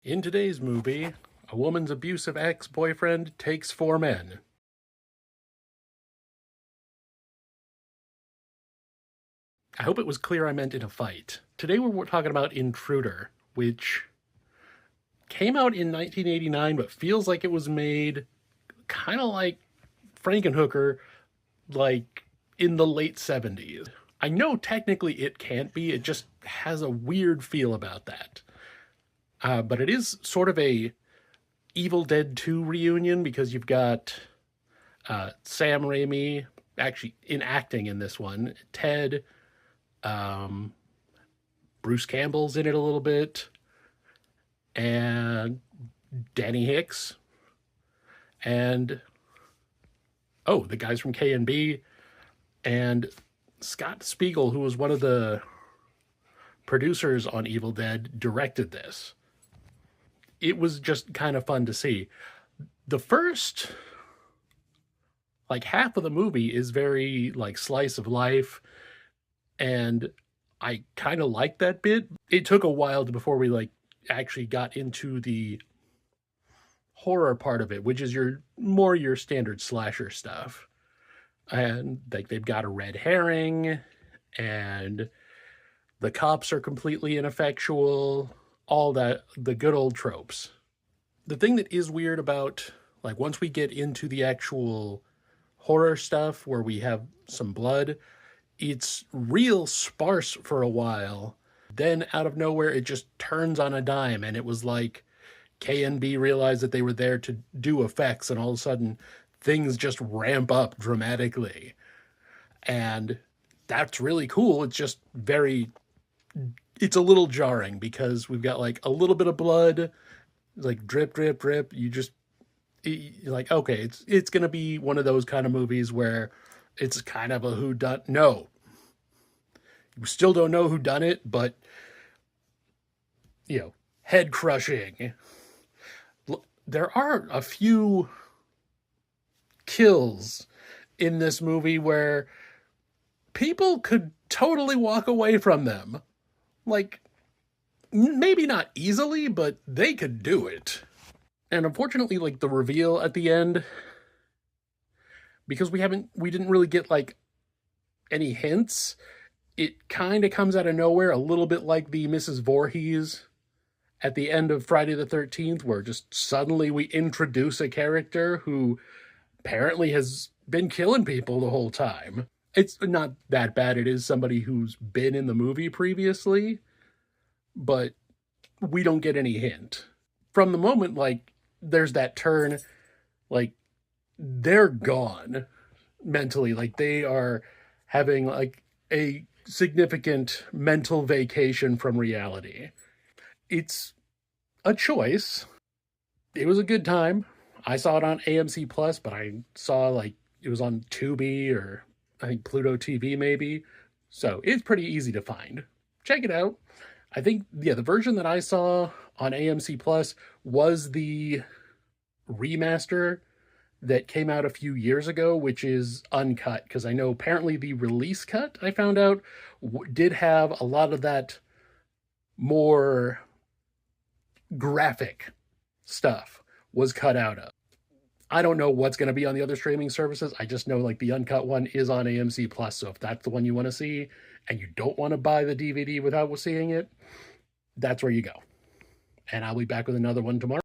In today's movie, a woman's abusive ex-boyfriend takes 4 men. I hope it was clear I meant in a fight. Today we're talking about Intruder, which came out in 1989 but feels like it was made kind of like Frankenhooker, like in the late 70s. I know technically it can't be, it just has a weird feel about that. But it is sort of a Evil Dead 2 reunion because you've got Sam Raimi actually enacting in this one. Ted, Bruce Campbell's in it a little bit, and Danny Hicks, and the guys from K&B, and Scott Spiegel, who was one of the producers on Evil Dead, directed this. It was just kind of fun to see. The first half of the movie is very slice of life, and I kind of like that bit. It took a while before we actually got into the horror part of it, which is your standard slasher stuff. And they've got a red herring, and the cops are completely ineffectual, all that, the good old tropes. The thing that is weird about, once we get into the actual horror stuff where we have some blood, it's real sparse for a while. Then out of nowhere, it just turns on a dime, and it was like K&B realized that they were there to do effects, and all of a sudden things just ramp up dramatically. And that's really cool. It's just it's a little jarring because we've got a little bit of blood, drip, drip, drip. You're like, okay, it's going to be one of those kind of movies where it's kind of a whodunit. No, you still don't know who done it, but head crushing. There are a few kills in this movie where people could totally walk away from them. Maybe not easily, but they could do it. And unfortunately, the reveal at the end, because we didn't really get any hints, it kind of comes out of nowhere, a little bit like the Mrs. Voorhees at the end of Friday the 13th, where just suddenly we introduce a character who apparently has been killing people the whole time. It's not that bad. It is somebody who's been in the movie previously, but we don't get any hint. From the moment, there's that turn, they're gone mentally. They are having, a significant mental vacation from reality. It's a choice. It was a good time. I saw it on AMC Plus, but I saw, it was on Tubi or I think Pluto TV maybe. So it's pretty easy to find. Check it out. I think, the version that I saw on AMC Plus was the remaster that came out a few years ago, which is uncut, because I know apparently the release cut, I found out, did have a lot of that more graphic stuff was cut out of. I don't know what's going to be on the other streaming services. I just know the uncut one is on AMC Plus. So if that's the one you want to see and you don't want to buy the DVD without seeing it, that's where you go. And I'll be back with another one tomorrow.